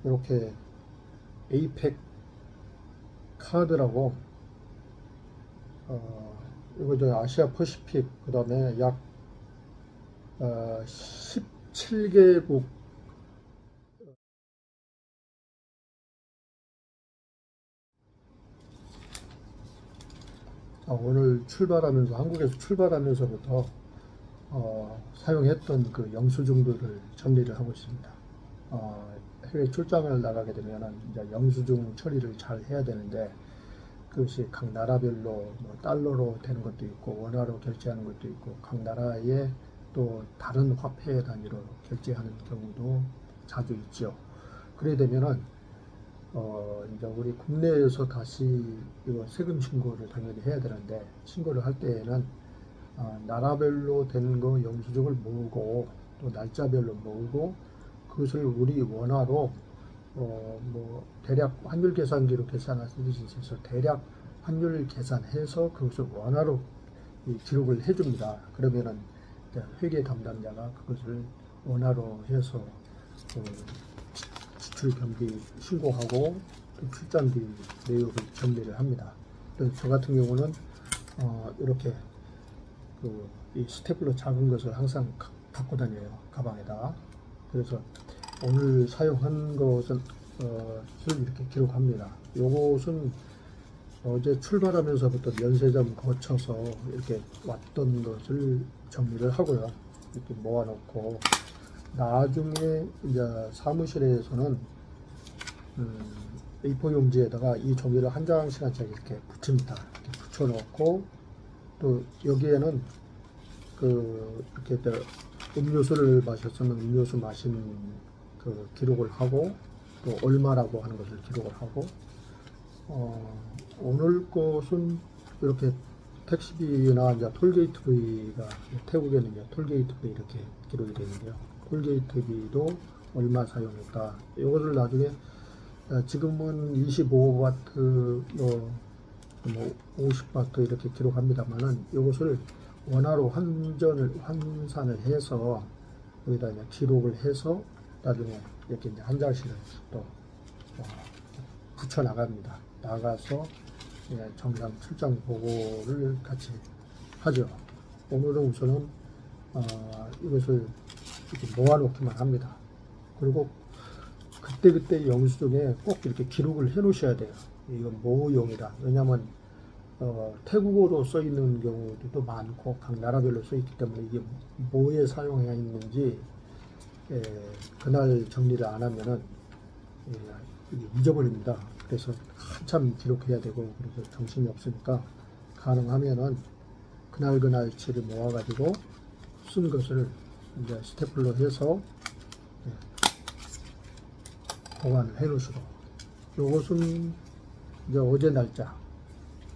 이렇게 에이펙 카드라고 이거 저 아시아 퍼시픽 그 다음에 약 17개국 오늘 출발하면서 한국에서 출발하면서부터 사용했던 그 영수증들을 정리를 하고 있습니다. 해외 출장을 나가게 되면 이제 영수증 처리를 잘 해야 되는데 그것이 각 나라별로 뭐 달러로 되는 것도 있고 원화로 결제하는 것도 있고 각 나라의 또 다른 화폐 단위로 결제하는 경우도 자주 있죠. 그래 되면은 이제 우리 국내에서 다시 이거 세금 신고를 당연히 해야 되는데 신고를 할 때에는 나라별로 되는 거 영수증을 모으고 또 날짜별로 모으고 그것을 우리 원화로 뭐 대략 환율 계산기로 계산하듯이 해서 대략 환율 계산해서 그것을 원화로 기록을 해줍니다. 그러면은 회계 담당자가 그것을 원화로 해서 지출 경비 신고하고 또 출장비 내역을 정리를 합니다. 그래서 저 같은 경우는 이렇게 이 스테플러 작은 것을 항상 갖고 다녀요, 가방에다. 그래서 오늘 사용한 것은 이렇게 기록합니다. 요것은 어제 출발하면서부터 면세점 거쳐서 이렇게 왔던 것을 정리를 하고요. 이렇게 모아놓고 나중에 이제 사무실에서는 A4 용지에다가 이 종이를 한 장씩 한 장 이렇게 붙입니다. 이렇게 붙여놓고 또 여기에는 이렇게 음료수를 마셨으면 음료수 마신 그 기록을 하고 또 얼마라고 하는 것을 기록을 하고 오늘 것은 이렇게 택시비나 이제 톨게이트비가 태국에는 이제 톨게이트비 이렇게 기록이 되는데요. 톨게이트비도 얼마 사용했다. 이것을 나중에 지금은 25바트 뭐 50바트 이렇게 기록합니다만은 이것을 원화로 환산을 해서 여기다 이제 기록을 해서 나중에 이렇게 이제 한 장씩을 또 붙여 나갑니다. 나가서 정상 출장 보고를 같이 하죠. 오늘은 우선은 이것을 이렇게 모아놓기만 합니다. 그리고 그때 영수증에 꼭 이렇게 기록을 해 놓으셔야 돼요. 이건 뭐용이다. 왜냐하면 태국어로 써 있는 경우도 많고 각 나라별로 써 있기 때문에 이게 뭐에 사용해 있는지 그날 정리를 안 하면은 잊어버립니다. 그래서 한참 기록해야 되고 그래서 정신이 없으니까 가능하면은 그날치를 모아가지고 쓴 것을 이제 스테플러 해서 보관을 해 놓으시고 요것은 이제 어제 날짜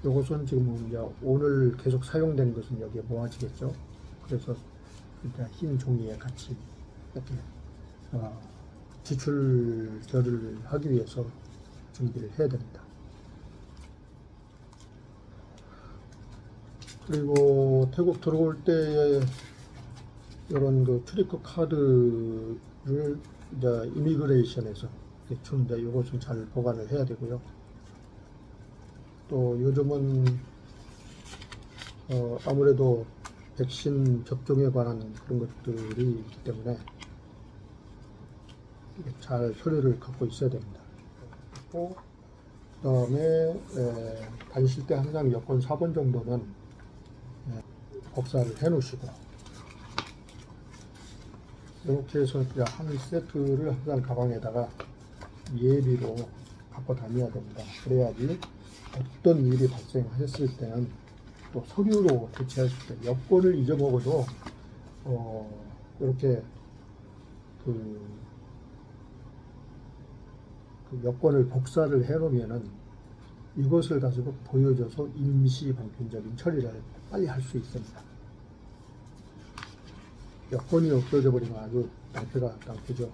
요것은 지금 이제 오늘 계속 사용된 것은 여기에 모아지겠죠. 그래서 이제 흰 종이에 같이 이렇게 지출서를 하기 위해서 준비를 해야 됩니다. 그리고 태국 들어올 때 이런 그 출입국 카드를 이제 이미그레이션에서 주는데 이것은 잘 보관을 해야 되고요. 또 요즘은 아무래도 백신 접종에 관한 그런 것들이 있기 때문에 잘 서류를 갖고 있어야 됩니다. 그 다음에 다니실 때 항상 여권 4번 정도는 복사를 해 놓으시고 이렇게 해서 한 세트를 항상 가방에다가 예비로 갖고 다녀야 됩니다. 그래야지 어떤 일이 발생했을 때는 또 서류로 대체할 수 있어요. 여권을 잊어먹어도 이렇게 그 여권을 복사를 해 놓으면은 이것을 가지고 보여줘서 임시 방편적인 처리를 빨리 할 수 있습니다. 여권이 없어져 버리면 아주 낭패죠.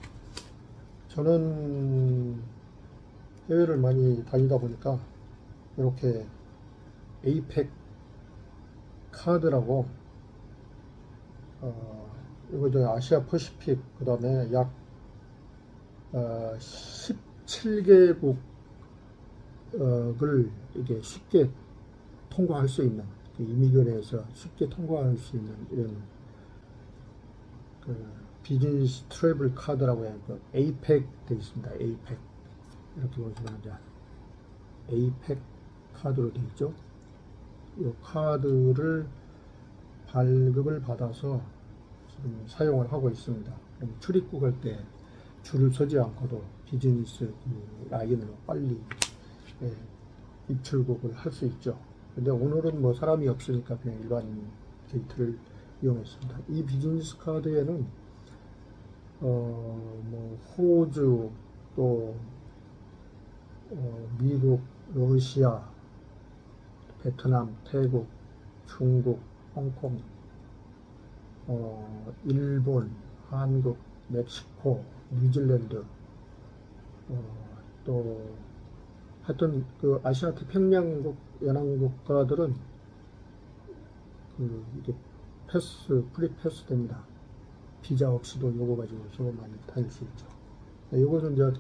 저는 해외를 많이 다니다 보니까 이렇게 에이펙 카드라고 이거 저 아시아 퍼시픽 그 다음에 약 17개국을 이게 쉽게 통과할 수 있는, 이미그레에서 쉽게 통과할 수 있는 이런 비즈니스 트래블 카드라고 해요. 에이펙 되어 있습니다. 에이펙. 이렇게 보시면 이제 에이펙 카드로 되어 있죠. 이 카드를 발급을 받아서 지금 사용을 하고 있습니다. 그럼 출입국할 때 줄을 서지 않고도 비즈니스 라인으로 빨리 입출국을 할 수 있죠. 근데 오늘은 뭐 사람이 없으니까 그냥 일반 게이트를 이용했습니다. 이 비즈니스 카드에는 뭐 호주, 또 미국, 러시아, 베트남, 태국, 중국, 홍콩, 일본, 한국, 멕시코, 뉴질랜드, 또 하여튼 그 아시아 태평양 연안 국가들은 이게 프리 패스 됩니다. 비자 없이도 요거 가지고서 많이 다닐 수 있죠. 요것은 이제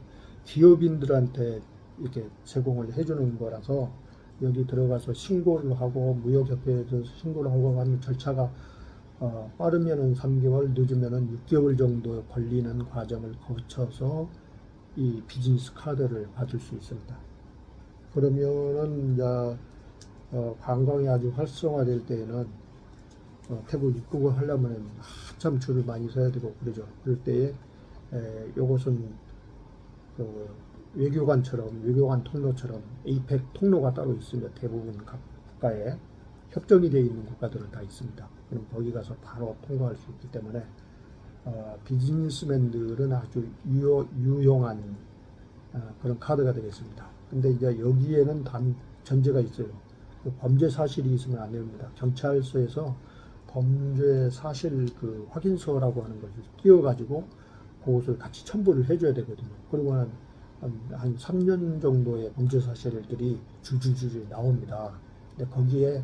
기업인들한테 이렇게 제공을 해주는 거라서 여기 들어가서 신고를 하고 무역협회에서 신고를 하고 하는 절차가 빠르면은 3개월, 늦으면은 6개월 정도 걸리는 과정을 거쳐서 이 비즈니스 카드를 받을 수 있습니다. 그러면은 이제 관광이 아주 활성화될 때에는 태국 입국을 하려면 한참 줄을 많이 서야 되고 그러죠. 그럴 때에 요것은 외교관 통로처럼 에이펙 통로가 따로 있습니다. 대부분 각 국가에 협정이 되어 있는 국가들은 다 있습니다. 그럼 거기 가서 바로 통과할 수 있기 때문에 비즈니스맨들은 아주 유용한 그런 카드가 되겠습니다. 근데 이제 여기에는 단 전제가 있어요. 범죄 사실이 있으면 안 됩니다. 경찰서에서 범죄 사실 확인서라고 하는 것을 띄워가지고 그것을 같이 첨부를 해줘야 되거든요. 그러고는 한 3년 정도의 범죄 사실들이 줄줄줄 나옵니다. 근데 거기에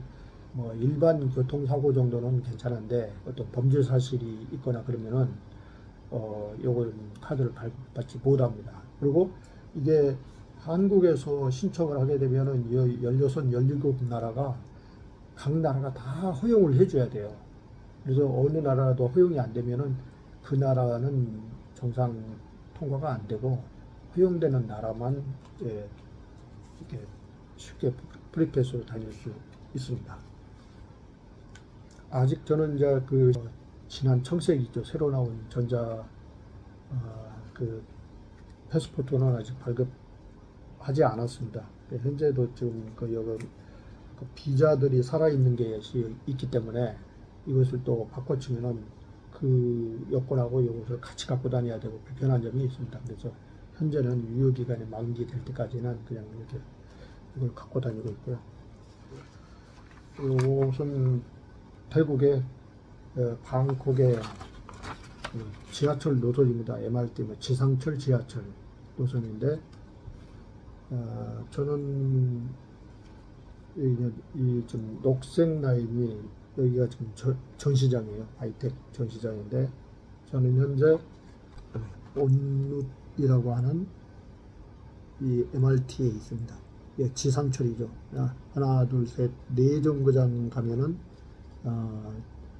뭐 일반 교통사고 정도는 괜찮은데 어떤 범죄 사실이 있거나 그러면은 요걸 카드를 발급받지 못합니다. 그리고 이게 한국에서 신청을 하게 되면은 16, 17나라가 각 나라가 다 허용을 해줘야 돼요. 그래서 어느 나라도 허용이 안 되면은 그 나라는 정상 통과가 안 되고 허용되는 나라만 이렇게 쉽게 프리패스로 다닐 수 있습니다. 아직 저는 이제 지난 청색이죠. 새로 나온 전자 패스포트는 아직 발급하지 않았습니다. 현재도 지금 비자들이 살아있는 게 있기 때문에 이것을 또 바꿔치면은 그 여권하고 이것을 같이 갖고 다녀야 되고 불편한 점이 있습니다. 그래서 현재는 유효기간이 만기될 때까지는 그냥 이렇게 이걸 갖고 다니고 있고요. 이것은 태국의 방콕의 지하철 노선입니다. MRT, 지상철 지하철 노선인데 저는 이 좀 녹색 라인이 여기가 지금 전시장이에요. 하이텍 전시장인데 저는 현재 온룻이라고 하는 이 MRT에 있습니다. 예, 지상철이죠. 하나, 둘, 셋, 네 정거장 가면은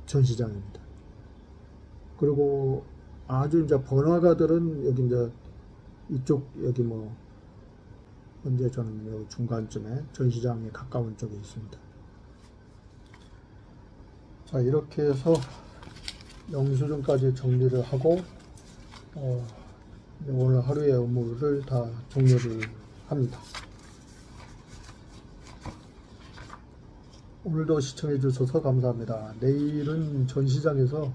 전시장입니다. 그리고 아주 이제 번화가들은 여기 이제 이쪽 여기 뭐 현재 저는 여기 중간쯤에 전시장에 가까운 쪽에 있습니다. 자, 이렇게 해서 영수증까지 정리를 하고 오늘 하루의 업무를 다 종료를 합니다. 오늘도 시청해 주셔서 감사합니다. 내일은 전시장에서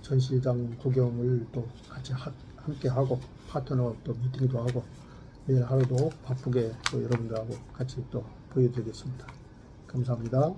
전시장 구경을 또 같이 함께 하고 파트너 또 미팅도 하고 내일 하루도 바쁘게 또 여러분들하고 같이 또 보여드리겠습니다. 감사합니다.